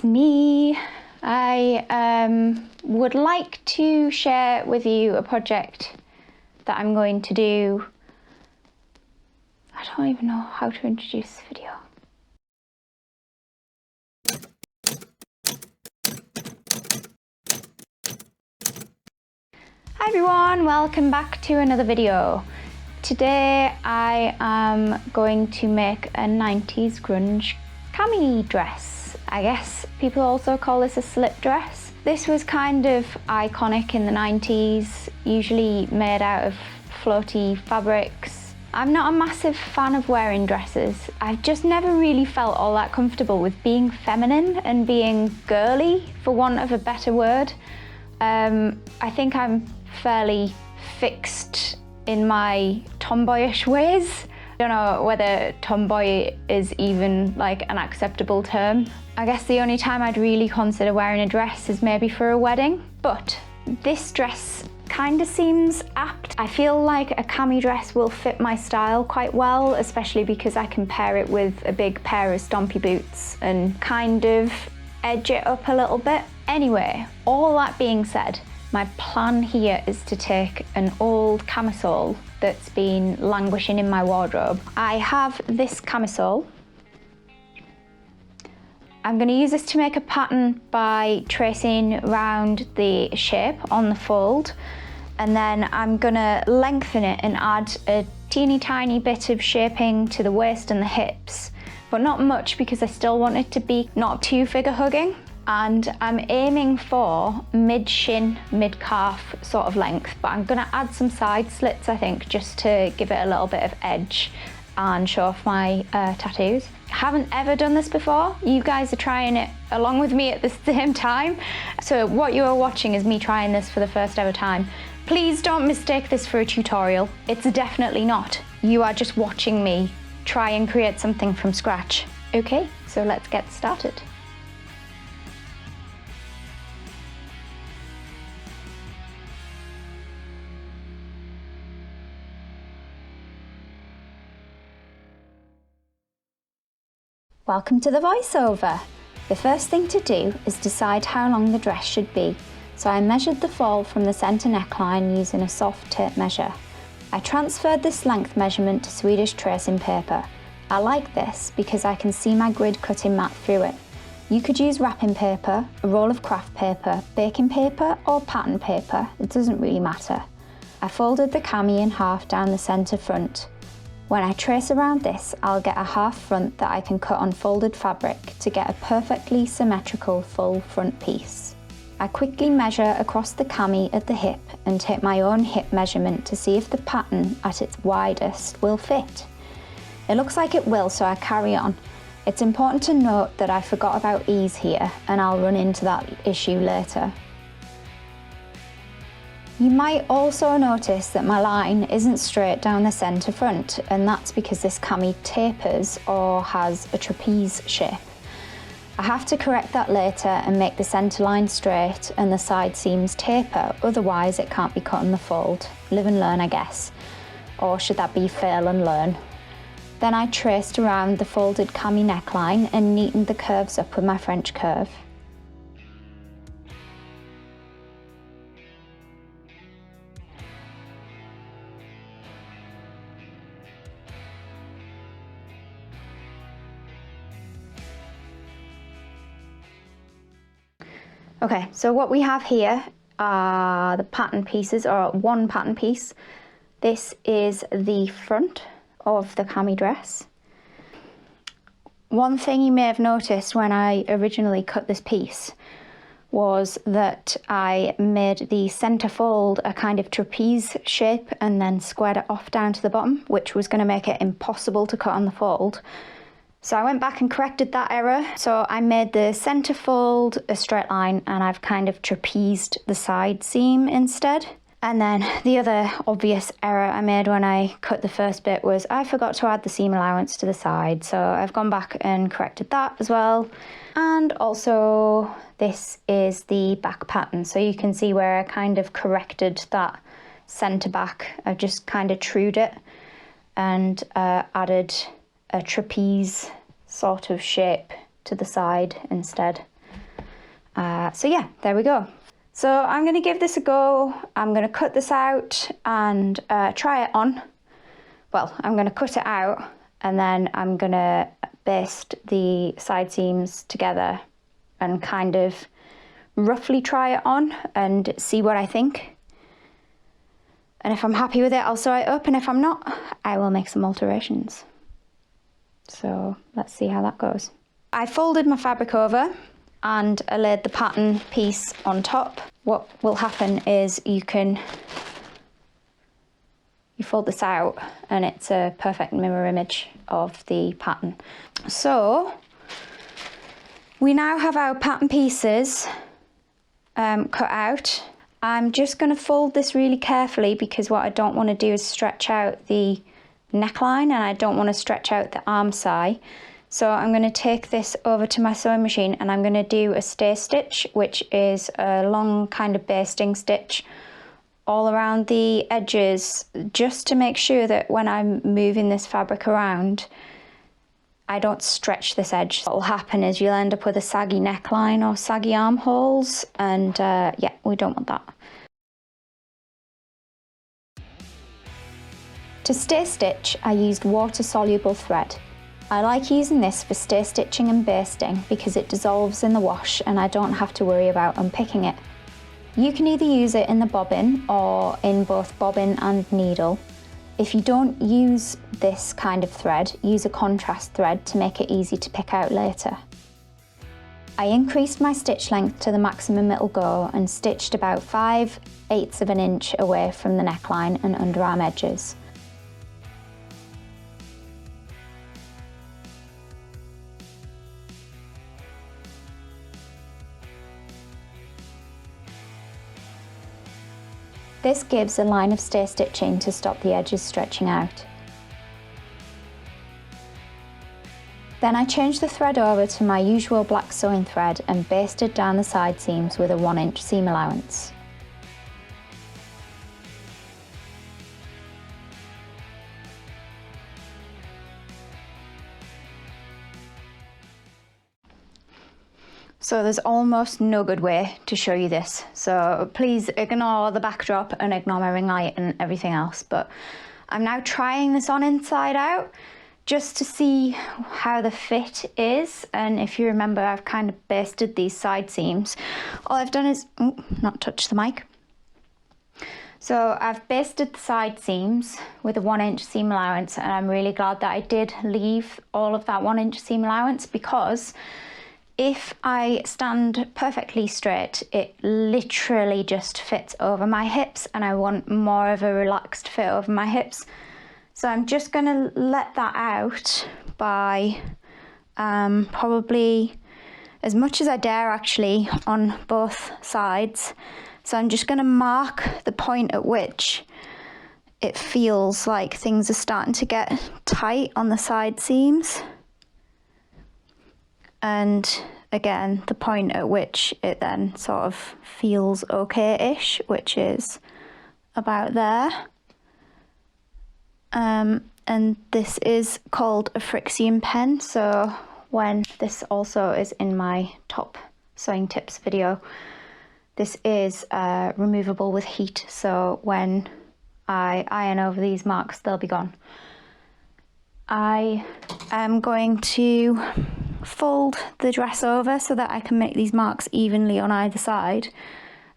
it's me. I would like to share with you a project that I'm going to do. I don't even know how to introduce this video. Hi everyone, welcome back to another video. Today I am going to make a 90s grunge cami dress. I guess people also call this a slip dress. This was kind of iconic in the 90s, usually made out of floaty fabrics. I'm not a massive fan of wearing dresses. I've just never really felt all that comfortable with being feminine and being girly, for want of a better word. I think I'm fairly fixed in my tomboyish ways. I don't know whether tomboy is even like an acceptable term. I guess the only time I'd really consider wearing a dress is maybe for a wedding, but this dress kind of seems apt. I feel like a cami dress will fit my style quite well, especially because I can pair it with a big pair of stompy boots and kind of edge it up a little bit. Anyway, all that being said, my plan here is to take an old camisole that's been languishing in my wardrobe. I have this camisole. I'm going to use this to make a pattern by tracing around the shape on the fold, and then I'm going to lengthen it and add a teeny tiny bit of shaping to the waist and the hips, but not much because I still want it to be not too figure hugging. And I'm aiming for mid-shin, mid-calf sort of length, but I'm gonna add some side slits, I think, just to give it a little bit of edge and show off my tattoos. I haven't ever done this before. You guys are trying it along with me at the same time. So what you are watching is me trying this for the first ever time. Please don't mistake this for a tutorial. It's definitely not. You are just watching me try and create something from scratch. Okay, so let's get started. Welcome to the voiceover. The first thing to do is decide how long the dress should be. So I measured the fall from the centre neckline using a soft tape measure. I transferred this length measurement to Swedish tracing paper. I like this because I can see my grid cutting mat through it. You could use wrapping paper, a roll of craft paper, baking paper or pattern paper, it doesn't really matter. I folded the cami in half down the centre front. When I trace around this, I'll get a half front that I can cut on folded fabric to get a perfectly symmetrical full front piece. I quickly measure across the cami at the hip and take my own hip measurement to see if the pattern at its widest will fit. It looks like it will, so I carry on. It's important to note that I forgot about ease here, and I'll run into that issue later. You might also notice that my line isn't straight down the centre front, and that's because this cami tapers or has a trapeze shape. I have to correct that later and make the centre line straight and the side seams taper, otherwise it can't be cut in the fold. Live and learn, I guess. Or should that be fail and learn? Then I traced around the folded cami neckline and neatened the curves up with my French curve. Okay, so what we have here are the pattern pieces, or one pattern piece. This is the front of the cami dress. One thing you may have noticed when I originally cut this piece was that I made the centre fold a kind of trapeze shape and then squared it off down to the bottom, which was going to make it impossible to cut on the fold. So I went back and corrected that error. So I made the centre fold a straight line and I've kind of trapezed the side seam instead. And then the other obvious error I made when I cut the first bit was I forgot to add the seam allowance to the side. So I've gone back and corrected that as well. And also this is the back pattern. So you can see where I kind of corrected that centre back. I've just kind of trued it and added a trapeze sort of shape to the side instead. So yeah, there we go. So I'm going to give this a go. I'm going to cut this out and try it on. Well, I'm going to cut it out and then I'm going to baste the side seams together and kind of roughly try it on and see what I think. And if I'm happy with it, I'll sew it up, and if I'm not, I will make some alterations. So let's see how that goes. I folded my fabric over and I laid the pattern piece on top. What will happen is you fold this out and it's a perfect mirror image of the pattern. So we now have our pattern pieces cut out. I'm just going to fold this really carefully because what I don't want to do is stretch out the neckline, and I don't want to stretch out the arm side. So I'm going to take this over to my sewing machine and I'm going to do a stay stitch, which is a long kind of basting stitch all around the edges, just to make sure that when I'm moving this fabric around, I don't stretch this edge. What will happen is you'll end up with a saggy neckline or saggy armholes, and yeah, we don't want that. To stay stitch, I used water-soluble thread. I like using this for stay stitching and basting because it dissolves in the wash and I don't have to worry about unpicking it. You can either use it in the bobbin or in both bobbin and needle. If you don't use this kind of thread, use a contrast thread to make it easy to pick out later. I increased my stitch length to the maximum it'll go and stitched about 5/8 of an inch away from the neckline and underarm edges. This gives a line of stay stitching to stop the edges stretching out. Then I changed the thread over to my usual black sewing thread and basted down the side seams with a 1-inch seam allowance. So there's almost no good way to show you this, so please ignore the backdrop and ignore my ring light and everything else, but I'm now trying this on inside out just to see how the fit is. And if you remember, I've kind of basted these side seams. All I've done is, not touch the mic. So I've basted the side seams with a 1-inch seam allowance, and I'm really glad that I did leave all of that 1-inch seam allowance, because if I stand perfectly straight, it literally just fits over my hips, and I want more of a relaxed fit over my hips. So I'm just going to let that out by probably as much as I dare, actually, on both sides. So I'm just going to mark the point at which it feels like things are starting to get tight on the side seams. And again, the point at which it then sort of feels okay-ish, which is about there. And this is called a friction pen. So when this also is in my top sewing tips video, this is removable with heat. So when I iron over these marks, they'll be gone. I am going to fold the dress over so that I can make these marks evenly on either side,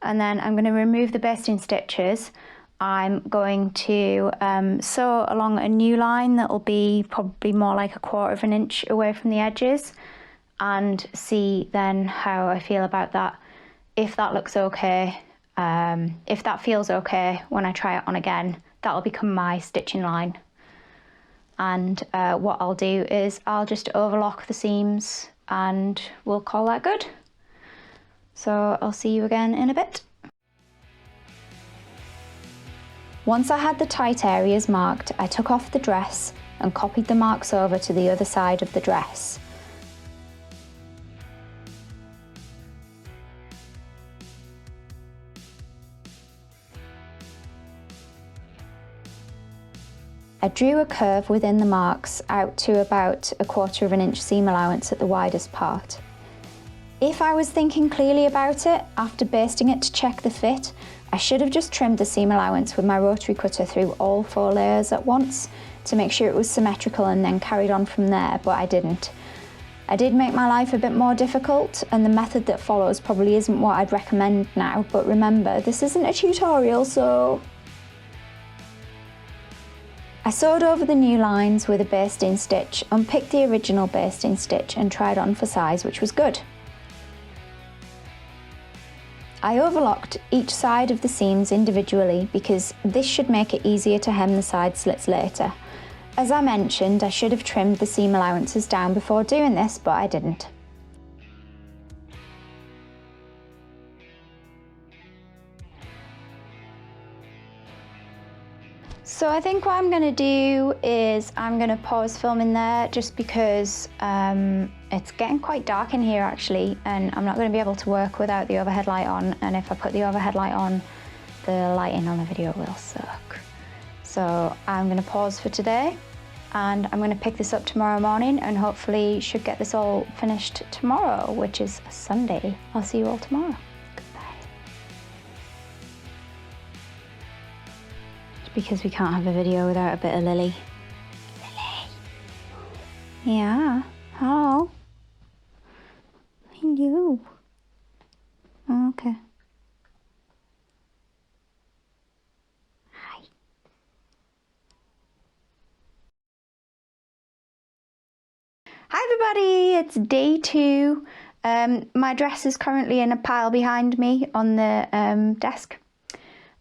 and then I'm going to remove the basting stitches. I'm going to sew along a new line that will be probably more like 1/4 of an inch away from the edges, and see then how I feel about that. If that looks okay, if that feels okay when I try it on again, that'll become my stitching line. And what I'll do is I'll just overlock the seams and we'll call that good. So I'll see you again in a bit. Once I had the tight areas marked, I took off the dress and copied the marks over to the other side of the dress. I drew a curve within the marks out to about 1/4 of an inch seam allowance at the widest part. If I was thinking clearly about it, after basting it to check the fit, I should have just trimmed the seam allowance with my rotary cutter through all 4 layers at once to make sure it was symmetrical and then carried on from there, but I didn't. I did make my life a bit more difficult, and the method that follows probably isn't what I'd recommend now, but remember, this isn't a tutorial, so... I sewed over the new lines with a basting stitch, unpicked the original basting stitch and tried on for size, which was good. I overlocked each side of the seams individually because this should make it easier to hem the side slits later. As I mentioned, I should have trimmed the seam allowances down before doing this, but I didn't. So I think what I'm going to do is I'm going to pause filming there just because it's getting quite dark in here actually, and I'm not going to be able to work without the overhead light on, and if I put the overhead light on, the lighting on the video will suck. So I'm going to pause for today, and I'm going to pick this up tomorrow morning and hopefully should get this all finished tomorrow, which is Sunday. I'll see you all tomorrow. Goodbye. It's because we can't have a video without a bit of Lily. Lily. Yeah. Hello. Hello. Okay. Hi everybody, it's day 2. My dress is currently in a pile behind me on the desk,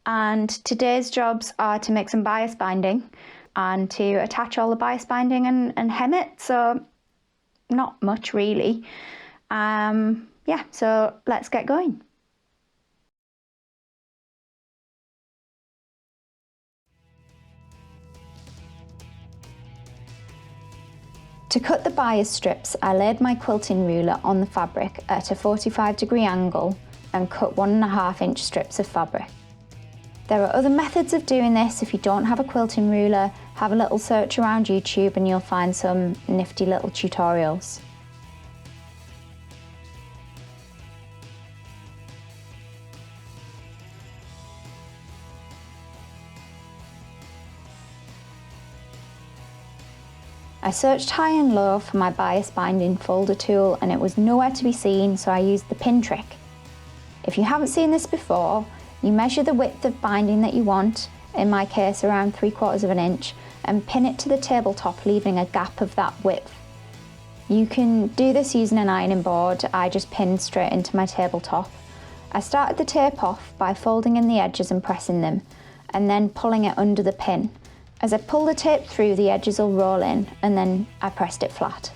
and today's jobs are to make some bias binding and to attach all the bias binding and hem it, so not much really. Yeah, so let's get going. To cut the bias strips, I laid my quilting ruler on the fabric at a 45-degree angle and cut 1.5 inch strips of fabric. There are other methods of doing this. If you don't have a quilting ruler, have a little search around YouTube and you'll find some nifty little tutorials. I searched high and low for my bias binding folder tool and it was nowhere to be seen, so I used the pin trick. If you haven't seen this before, you measure the width of binding that you want, in my case around 3/4 inch, and pin it to the tabletop, leaving a gap of that width. You can do this using an ironing board. I just pinned straight into my tabletop. I started the tape off by folding in the edges and pressing them, and then pulling it under the pin. As I pull the tape through, the edges will roll in, and then I pressed it flat.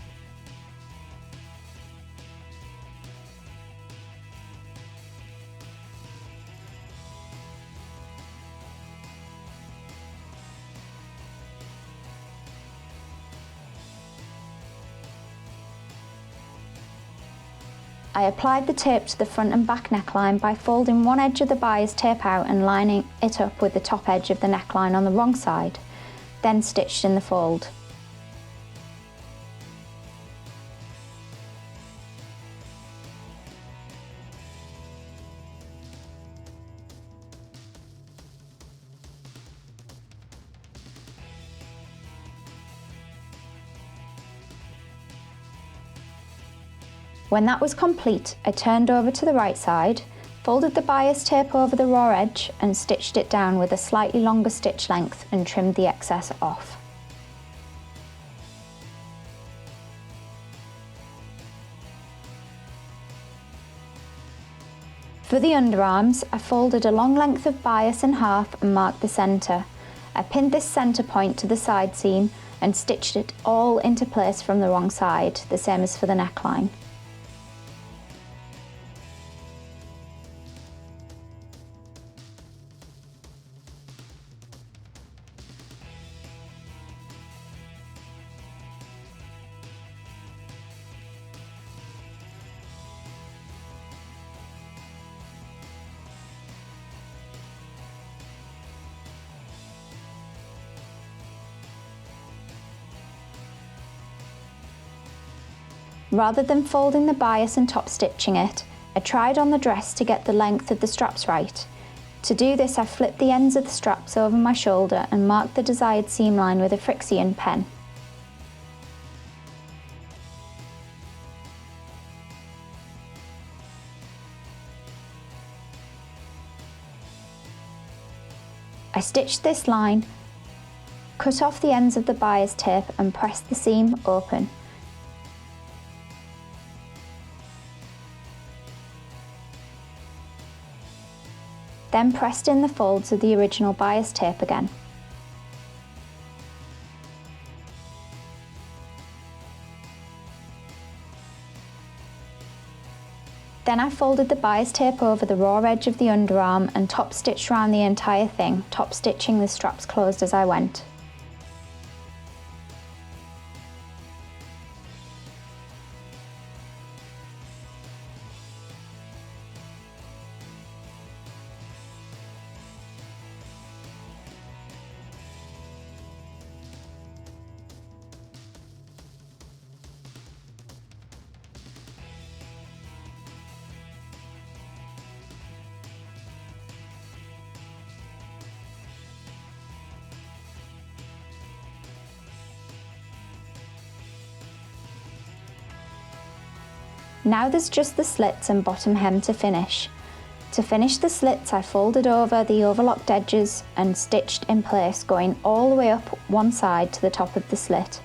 I applied the tape to the front and back neckline by folding one edge of the bias tape out and lining it up with the top edge of the neckline on the wrong side, then stitched in the fold. When that was complete, I turned over to the right side, folded the bias tape over the raw edge and stitched it down with a slightly longer stitch length and trimmed the excess off. For the underarms, I folded a long length of bias in half and marked the centre. I pinned this centre point to the side seam and stitched it all into place from the wrong side, the same as for the neckline. Rather than folding the bias and top stitching it, I tried on the dress to get the length of the straps right. To do this, I flipped the ends of the straps over my shoulder and marked the desired seam line with a Frixion pen. I stitched this line, cut off the ends of the bias tape and pressed the seam open. Then pressed in the folds of the original bias tape again. Then I folded the bias tape over the raw edge of the underarm and top stitched around the entire thing, top stitching the straps closed as I went. Now there's just the slits and bottom hem to finish. To finish the slits, I folded over the overlocked edges and stitched in place, going all the way up one side to the top of the slit,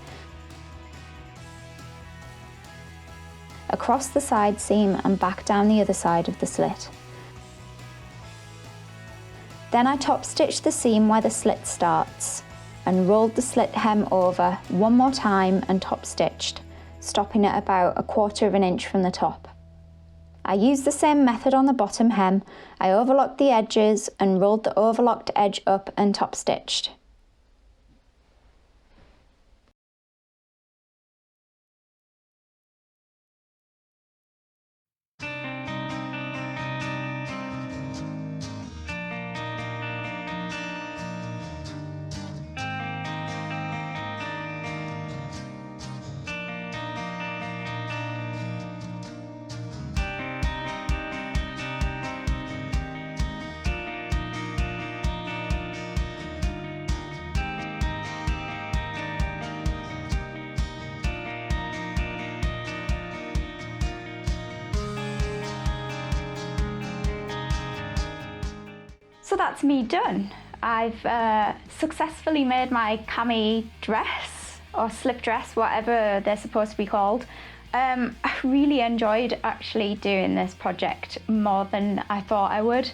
across the side seam and back down the other side of the slit. Then I top stitched the seam where the slit starts and rolled the slit hem over one more time and top stitched, stopping at about 1/4 of an inch from the top. I used the same method on the bottom hem. I overlocked the edges and rolled the overlocked edge up and top stitched. So that's me done. I've successfully made my cami dress or slip dress, whatever they're supposed to be called. I really enjoyed actually doing this project more than I thought I would.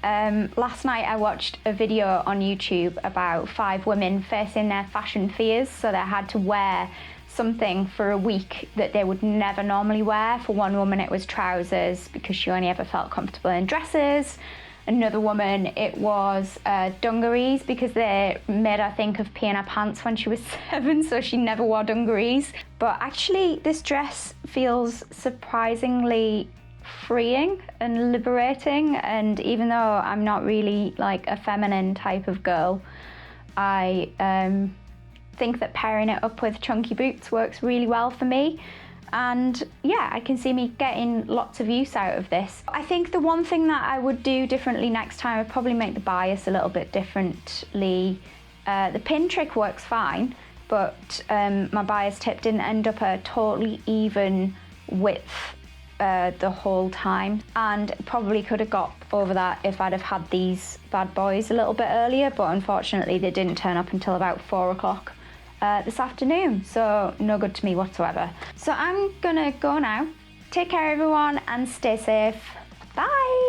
Last night I watched a video on YouTube about 5 women facing their fashion fears, so they had to wear something for a week that they would never normally wear. For one woman it was trousers because she only ever felt comfortable in dresses. Another woman, it was dungarees because they made her think of peeing her pants when she was 7, so she never wore dungarees. But actually this dress feels surprisingly freeing and liberating, and even though I'm not really like a feminine type of girl, I think that pairing it up with chunky boots works really well for me. And yeah, I can see me getting lots of use out of this. I think the one thing that I would do differently next time, I'd probably make the bias a little bit differently. The pin trick works fine, but my bias tip didn't end up a totally even width the whole time, and probably could have got over that if I'd have had these bad boys a little bit earlier, but unfortunately they didn't turn up until about 4 o'clock. This afternoon, so no good to me whatsoever. So I'm gonna go now. Take care everyone and stay safe. Bye!